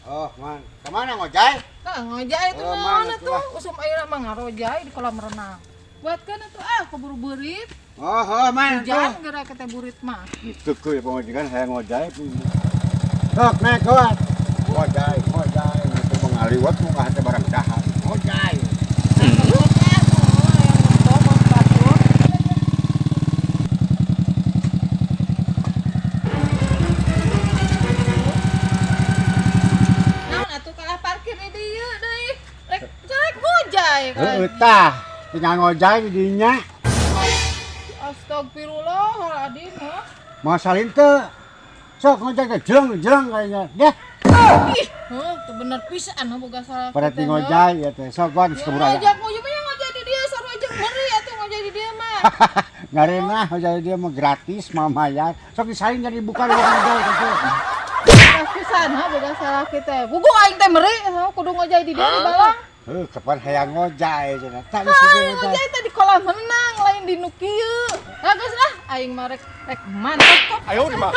Oh, man. Kemana ngojay? Ngojay itu Oh, mana mana tuh? tuh? Usum air mah ngarojay di kolam renang. Buatkan itu keburu burit. Oh, mana Hujan tuh? gara kata burit mah. Itu ku ya pengajian saya ngojay. Sok naik kuat. Ngojay. Itu mengaliwat tuh nggak barang jahat. Ngojay. Tah, tinggal ngojay di dinya. Astagfirullahaladzim. Mau salin tuh. Sok ngojay ke jeleng kayaknya. Deh. Tuh bener pisan boga salah. Pada ti ngojay ya teh. Sok gua geus keburu aya. Ngajak mau juga ngojay di dia saru ajak meri atuh ngojay di dia mah. Ngarena ngojay dia mah gratis mah mayar. Sok disalin jadi buka lu ngojay kitu. Pisan boga salah kita. Bugu aing teh meri kudu ngojay di dia di balang. Kapan hayang ngojay cenah. Tak ngojay teh di kolam renang lain di nu kieu. Geus lah aing mah rek mantap kok. Ayo di mah.